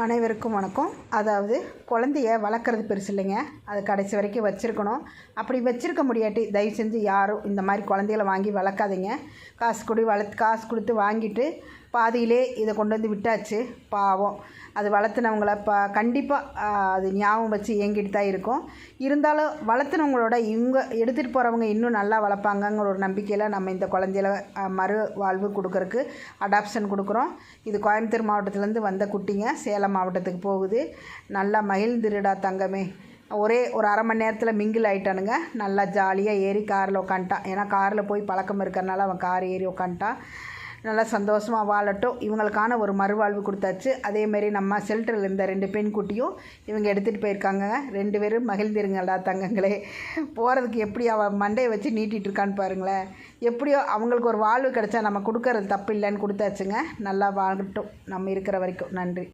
அனைவருக்கும் வணக்கம். அதாவது குழந்தைய வளர்க்குறது பெருசு இல்லைங்க, அது கடைசி வரைக்கும் வச்சுருக்கணும். அப்படி வச்சுருக்க முடியாட்டி தயவு செஞ்சு யாரும் இந்த மாதிரி குழந்தைகளை வாங்கி வளர்க்காதீங்க. காசு கொடுத்து வாங்கிட்டு பாதியிலே இதை கொண்டு வந்து விட்டாச்சு. பாவம், அது வளர்த்துனவங்கள கண்டிப்பாக அது ஞாபகம் வச்சு இயங்கிட்டு தான் இருக்கும். இருந்தாலும் வளர்த்துனவங்களோட இவங்க எடுத்துகிட்டு போகிறவங்க இன்னும் நல்லா வளர்ப்பாங்கங்கிற ஒரு நம்பிக்கையில் நம்ம இந்த குழந்தையில மறு வாழ்வு கொடுக்கறக்கு அடாப்ஷன் கொடுக்குறோம். இது கோயம்புத்தூர் மாவட்டத்துலேருந்து வந்த குட்டிங்க சேலம் மாவட்டத்துக்கு போகுது. நல்லா மகிழ்ந்துருடா தங்கமே. ஒரே ஒரு அரை மணி நேரத்தில் மிங்கிள் ஆகிட்டானுங்க. நல்லா ஜாலியாக ஏறி காரில் உட்காந்துட்டான். ஏன்னா காரில் போய் பழக்கம் இருக்கிறனால அவன் கார் ஏறி உட்காந்துட்டான். நல்லா சந்தோஷமாக வாழட்டும். இவங்களுக்கான ஒரு மறுவாழ்வு கொடுத்தாச்சு. அதேமாரி நம்ம ஷெல்டரில் இருந்த 2 பெண் குட்டியும் இவங்க எடுத்துகிட்டு போயிருக்காங்க. 2 பேரும் மகிழ்ந்திருங்கடா தங்கங்களே. போகிறதுக்கு எப்படி அவன் மண்டையை வச்சு நீட்டிகிட்டு இருக்கான்னு பாருங்களேன். எப்படியோ அவங்களுக்கு ஒரு வாழ்வு கிடச்சா நம்ம கொடுக்கறது தப்பு இல்லைன்னு கொடுத்தாச்சுங்க. நல்லா வாழட்டும் நம்ம இருக்கிற வரைக்கும். நன்றி.